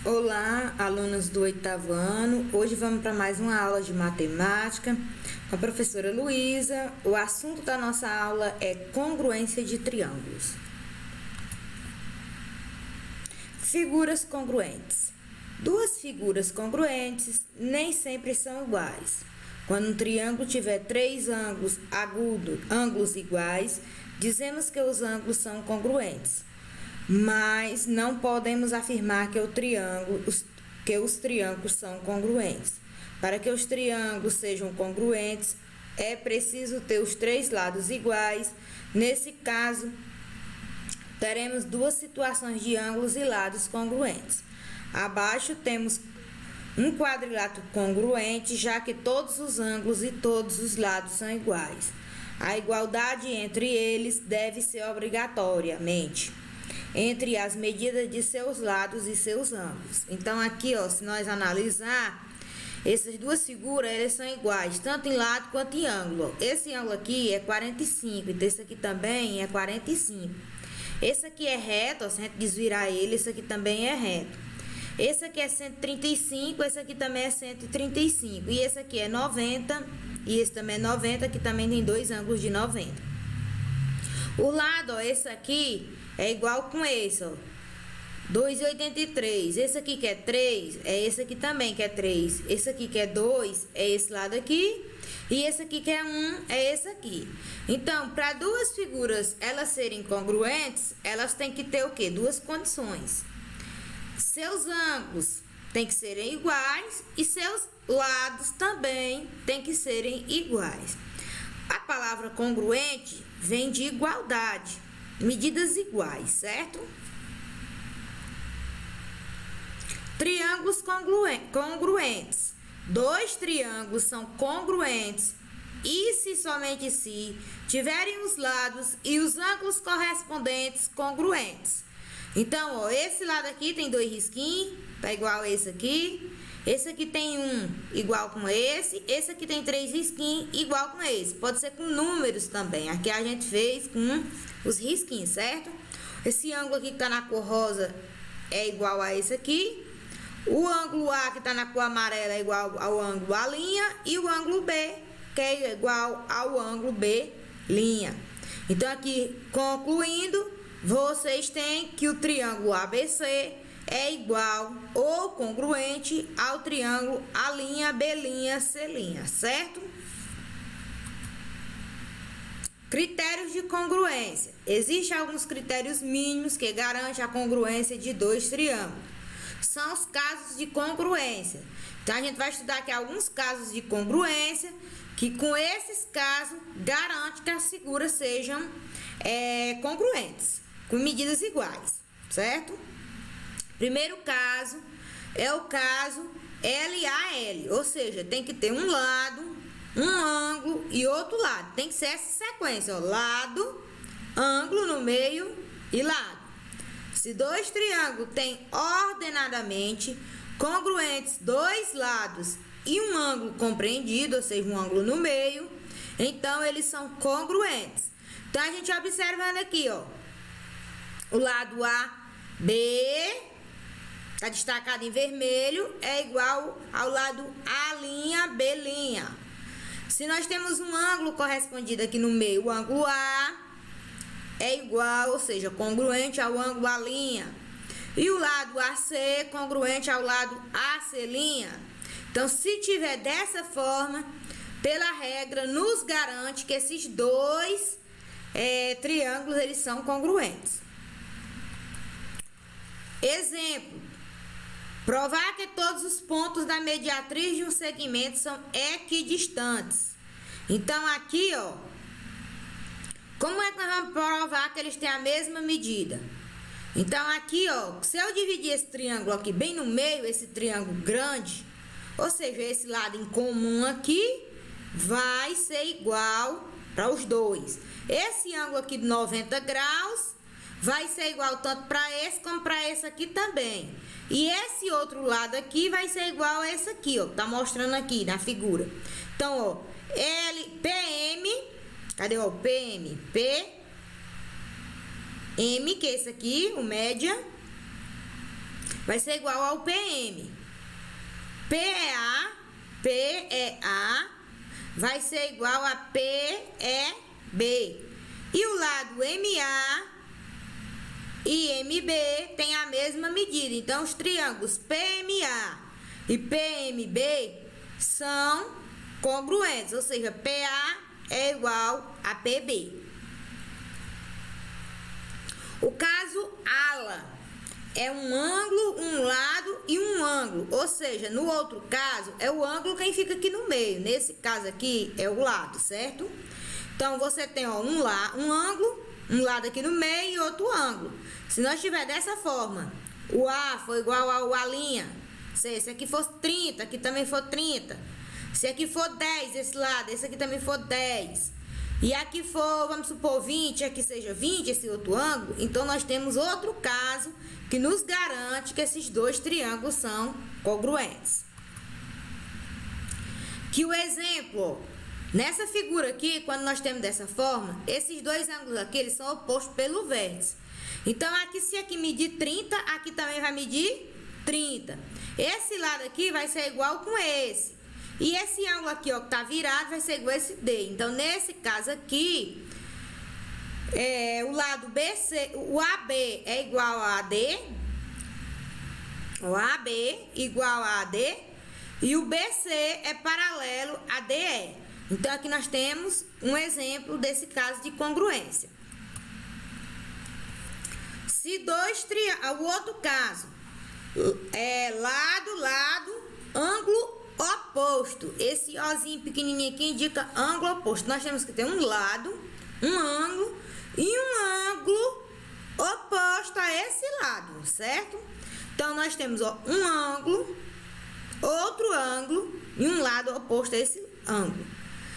Olá, alunos do 8º ano. Hoje vamos para mais uma aula de matemática com a professora Luísa. O assunto da nossa aula é congruência de triângulos. Figuras congruentes. Duas figuras congruentes nem sempre são iguais. Quando um triângulo tiver três ângulos iguais, dizemos que os ângulos são congruentes. Mas não podemos afirmar que os triângulos são congruentes. Para que os triângulos sejam congruentes, é preciso ter os três lados iguais. Nesse caso, teremos duas situações de ângulos e lados congruentes. Abaixo temos um quadrilátero congruente, já que todos os ângulos e todos os lados são iguais. A igualdade entre eles deve ser obrigatoriamente entre as medidas de seus lados e seus ângulos. Então aqui, se nós analisar, essas duas figuras, elas são iguais, tanto em lado quanto em ângulo. Esse ângulo aqui é 45, então esse aqui também é 45. Esse aqui é reto, se a gente desvirar ele, esse aqui também é reto. Esse aqui é 135, esse aqui também é 135. E esse aqui é 90, e esse também é 90, que também tem dois ângulos de 90. O lado, esse aqui é igual com esse, 2,83. Esse aqui que é 3, é esse aqui também que é 3. Esse aqui que é 2, é esse lado aqui. E esse aqui que é 1, é esse aqui. Então, para duas figuras elas serem congruentes, elas têm que ter o quê? Duas condições. Seus ângulos têm que serem iguais e seus lados também têm que serem iguais. A palavra congruente vem de igualdade, medidas iguais, certo? Triângulos congruentes. Dois triângulos são congruentes e se somente se tiverem os lados e os ângulos correspondentes congruentes. Então, esse lado aqui tem dois risquinhos, tá igual a esse aqui. Esse aqui tem um igual com esse aqui tem três risquinhos igual com esse. Pode ser com números também. Aqui a gente fez com os risquinhos, certo? Esse ângulo aqui que tá na cor rosa é igual a esse aqui. O ângulo A que tá na cor amarela é igual ao ângulo A', e o ângulo B que é igual ao ângulo B'. Então aqui, concluindo, vocês têm que o triângulo ABC é igual ou congruente ao triângulo A', B', C', certo? Critérios de congruência. Existem alguns critérios mínimos que garantem a congruência de dois triângulos. São os casos de congruência. Então, a gente vai estudar aqui alguns casos de congruência, que com esses casos garante que as figuras sejam congruentes, com medidas iguais, certo? Primeiro caso é o caso LAL, ou seja, tem que ter um lado, um ângulo e outro lado. Tem que ser essa sequência, lado, ângulo no meio e lado. Se dois triângulos têm ordenadamente congruentes dois lados e um ângulo compreendido, ou seja, um ângulo no meio, então eles são congruentes. Então a gente observando aqui, o lado AB está destacado em vermelho, é igual ao lado A', B'. Se nós temos um ângulo correspondido aqui no meio, o ângulo A é igual, ou seja, congruente ao ângulo A'. E o lado AC congruente ao lado AC'. Então, se tiver dessa forma, pela regra, nos garante que esses dois triângulos, eles são congruentes. Exemplo. Provar que todos os pontos da mediatriz de um segmento são equidistantes. Então, aqui, como é que nós vamos provar que eles têm a mesma medida? Então, aqui, se eu dividir esse triângulo aqui bem no meio, esse triângulo grande, ou seja, esse lado em comum aqui, vai ser igual para os dois. Esse ângulo aqui de 90 graus vai ser igual tanto para esse como para esse aqui também. E esse outro lado aqui vai ser igual a esse aqui, tá mostrando aqui na figura. Então, PM, cadê o PM? M, que é esse aqui, o média, vai ser igual ao PM. PEA vai ser igual a PEB. E o lado MA e MB tem a mesma medida. Então, os triângulos PMA e PMB são congruentes, ou seja, PA é igual a PB. O caso ALA é um ângulo, um lado e um ângulo, ou seja, no outro caso é o ângulo quem fica aqui no meio. Nesse caso aqui é o lado, certo? Então, você tem ó, um ângulo, um lado aqui no meio e outro ângulo. Se nós tiver dessa forma, o A for igual ao A', se esse aqui for 30, aqui também for 30. Se aqui for 10 esse lado, esse aqui também for 10. E aqui for, vamos supor, 20, aqui seja 20 esse outro ângulo. Então, nós temos outro caso que nos garante que esses dois triângulos são congruentes. Que o exemplo, nessa figura aqui, quando nós temos dessa forma, esses dois ângulos aqui, eles são opostos pelo vértice. Então, aqui, se aqui medir 30, aqui também vai medir 30. Esse lado aqui vai ser igual com esse. E esse ângulo aqui, ó, que tá virado, vai ser igual a esse D. Então, nesse caso aqui, o lado BC, o AB é igual a AD. O AB igual a AD. E o BC é paralelo a DE. Então, aqui nós temos um exemplo desse caso de congruência. Se dois triângulos, o outro caso, lado, ângulo oposto. Esse Ozinho pequenininho aqui indica ângulo oposto. Nós temos que ter um lado, um ângulo e um ângulo oposto a esse lado, certo? Então, nós temos ó, um ângulo, outro ângulo e um lado oposto a esse ângulo.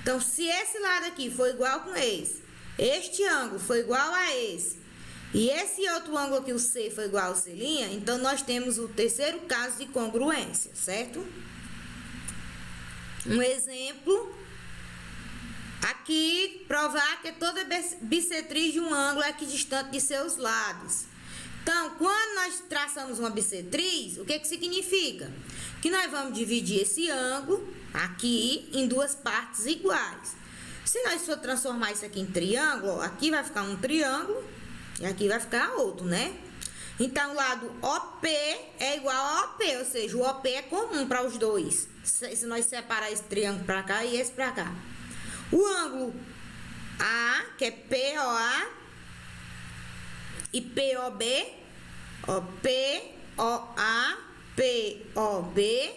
Então, se esse lado aqui for igual com esse, este ângulo for igual a esse, e esse outro ângulo aqui, o C, foi igual ao C', então nós temos o terceiro caso de congruência, certo? Um exemplo, aqui, provar que toda bissetriz de um ângulo é equidistante de seus lados. Então, quando nós traçamos uma bissetriz, o que significa? Que nós vamos dividir esse ângulo aqui em duas partes iguais. Se nós for transformar isso aqui em triângulo, aqui vai ficar um triângulo e aqui vai ficar outro, né? Então, o lado OP é igual a OP, ou seja, o OP é comum para os dois. Se nós separar esse triângulo para cá e esse para cá. O ângulo A, que é POA, e POB, ó, POA, POB,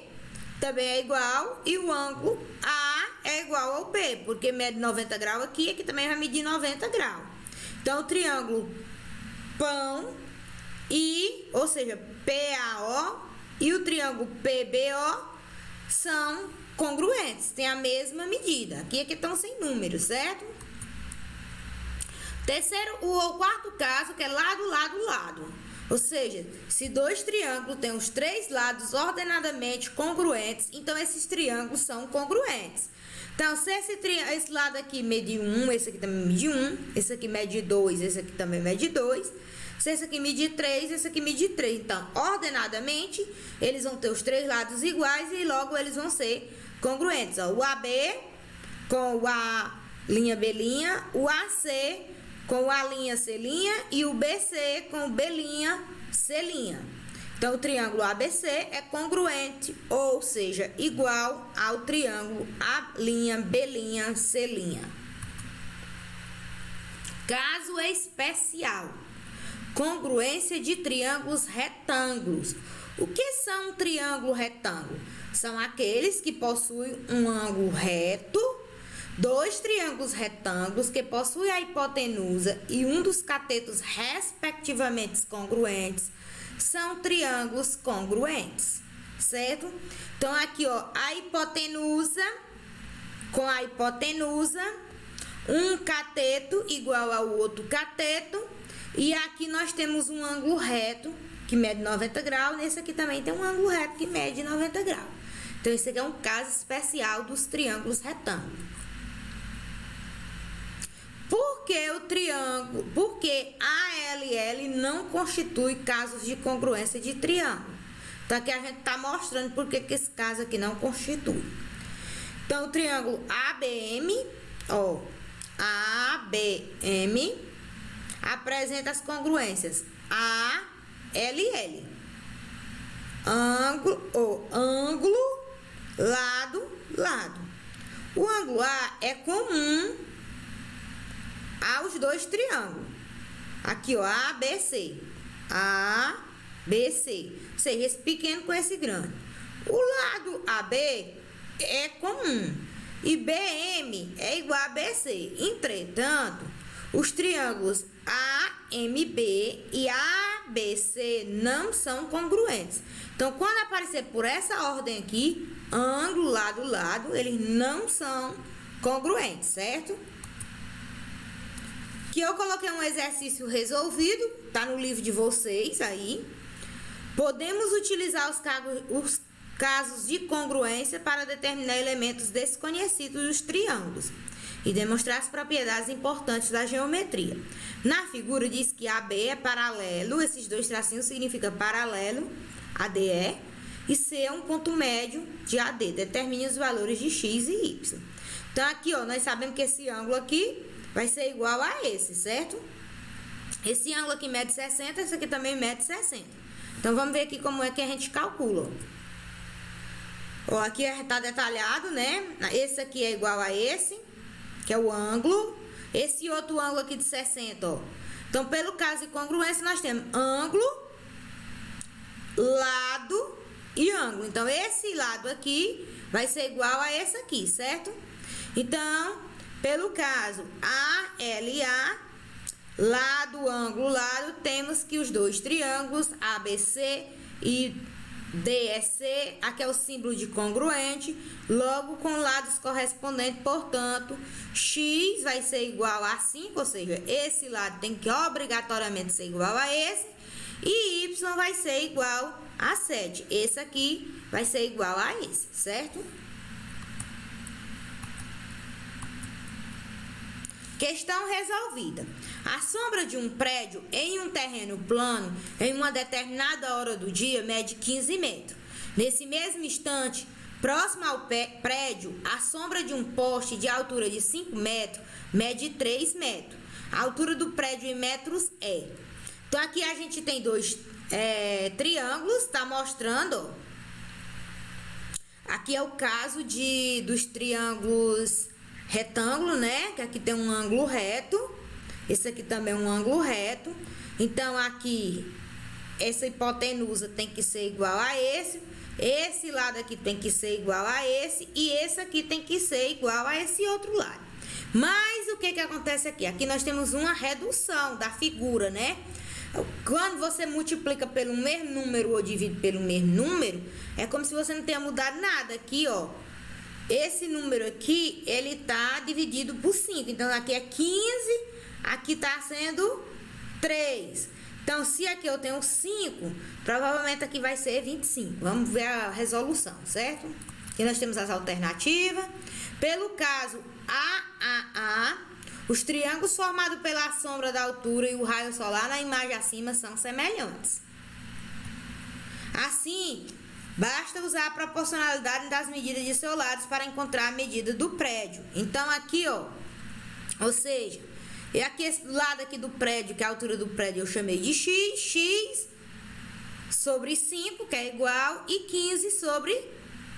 também é igual. E o ângulo A é igual ao P, porque mede 90 graus aqui, aqui também vai medir 90 graus. Então, o triângulo PAO, ou seja, PAO, e o triângulo PBO são congruentes, tem a mesma medida. Aqui estão sem números, certo? O quarto caso, que é lado, lado, lado. Ou seja, se dois triângulos têm os três lados ordenadamente congruentes, então esses triângulos são congruentes. Então, se esse lado aqui mede 1, esse aqui também mede 1, esse aqui mede 2, esse aqui também mede 2. Se esse aqui mede 3, esse aqui mede 3. Então, ordenadamente, eles vão ter os três lados iguais e logo eles vão ser congruentes. Ó, o AB com o A' B', o AC com o A' C' e o BC com o B' C'. Então, o triângulo ABC é congruente, ou seja, igual ao triângulo A', B', C'. Caso especial: congruência de triângulos retângulos. O que são um triângulo retângulo? São aqueles que possuem um ângulo reto, dois triângulos retângulos que possuem a hipotenusa e um dos catetos respectivamente congruentes. São triângulos congruentes, certo? Então, aqui, ó, a hipotenusa com a hipotenusa, um cateto igual ao outro cateto, e aqui nós temos um ângulo reto que mede 90 graus, nesse aqui também tem um ângulo reto que mede 90 graus. Então, esse aqui é um caso especial dos triângulos retângulos. Por que ALL não constitui casos de congruência de triângulo. Então, aqui a gente está mostrando por que esse caso aqui não constitui. Então, o triângulo ABM, ó, ABM apresenta as congruências ALL. Ângulo, lado, lado. O ângulo A é comum aos dois triângulos. Aqui, ó, ABC. ABC. Ou seja, esse pequeno com esse grande. O lado AB é comum. E BM é igual a BC. Entretanto, os triângulos AMB e ABC não são congruentes. Então, quando aparecer por essa ordem aqui, ângulo, lado, lado, eles não são congruentes, certo? Que eu coloquei um exercício resolvido, tá no livro de vocês aí. Podemos utilizar os casos de congruência para determinar elementos desconhecidos dos triângulos e demonstrar as propriedades importantes da geometria. Na figura diz que AB é paralelo, esses dois tracinhos significam paralelo, ADE, e C é um ponto médio de AD. Determine os valores de X e Y. Então, aqui, ó, nós sabemos que esse ângulo aqui vai ser igual a esse, certo? Esse ângulo aqui mede 60, esse aqui também mede 60. Então, vamos ver aqui como é que a gente calcula. Ó, aqui está detalhado, né? Esse aqui é igual a esse, que é o ângulo. Esse outro ângulo aqui de 60, ó. Então, pelo caso de congruência, nós temos ângulo, lado e ângulo. Então, esse lado aqui vai ser igual a esse aqui, certo? Então, pelo caso ALA, lado, ângulo, lado, temos que os dois triângulos ABC e DEC, aqui é o símbolo de congruente, logo com lados correspondentes, portanto, X vai ser igual a 5, ou seja, esse lado tem que obrigatoriamente ser igual a esse, e Y vai ser igual a 7. Esse aqui vai ser igual a esse, certo? Questão resolvida. A sombra de um prédio em um terreno plano em uma determinada hora do dia mede 15 metros. Nesse mesmo instante, próximo ao prédio, a sombra de um poste de altura de 5 metros mede 3 metros. A altura do prédio em metros é. Então, aqui a gente tem dois triângulos, está mostrando, ó. Aqui é o caso dos triângulos retângulo, né? Que aqui tem um ângulo reto. Esse aqui também é um ângulo reto. Então, aqui, essa hipotenusa tem que ser igual a esse. Esse lado aqui tem que ser igual a esse. E esse aqui tem que ser igual a esse outro lado. Mas, o que acontece aqui? Aqui nós temos uma redução da figura, né? Quando você multiplica pelo mesmo número ou divide pelo mesmo número, é como se você não tenha mudado nada. Aqui, ó. Esse número aqui, ele tá dividido por 5. Então, aqui é 15, aqui tá sendo 3. Então, se aqui eu tenho 5, provavelmente aqui vai ser 25. Vamos ver a resolução, certo? Aqui nós temos as alternativas. Pelo caso AAA, os triângulos formados pela sombra da altura e o raio solar na imagem acima são semelhantes. Assim, basta usar a proporcionalidade das medidas de seus lados para encontrar a medida do prédio. Então, aqui, ó, ou seja, e aqui esse lado aqui do prédio, que é a altura do prédio, eu chamei de X sobre 5, que é igual, e 15 sobre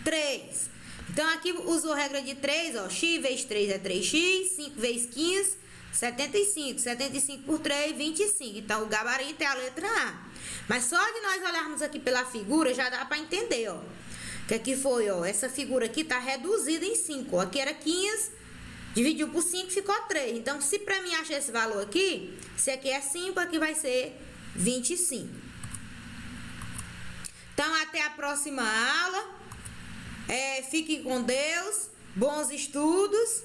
3. Então, aqui usou a regra de 3, ó, X vezes 3 é 3x, 5 vezes 15, 75. 75 por 3, 25. Então, o gabarito é a letra A. Mas só de nós olharmos aqui pela figura, já dá para entender, ó. Que aqui foi, ó, essa figura aqui tá reduzida em 5, ó. Aqui era 15, dividiu por 5, ficou 3. Então, se para mim achar esse valor aqui, se aqui é 5, aqui vai ser 25. Então, até a próxima aula. Fiquem com Deus. Bons estudos.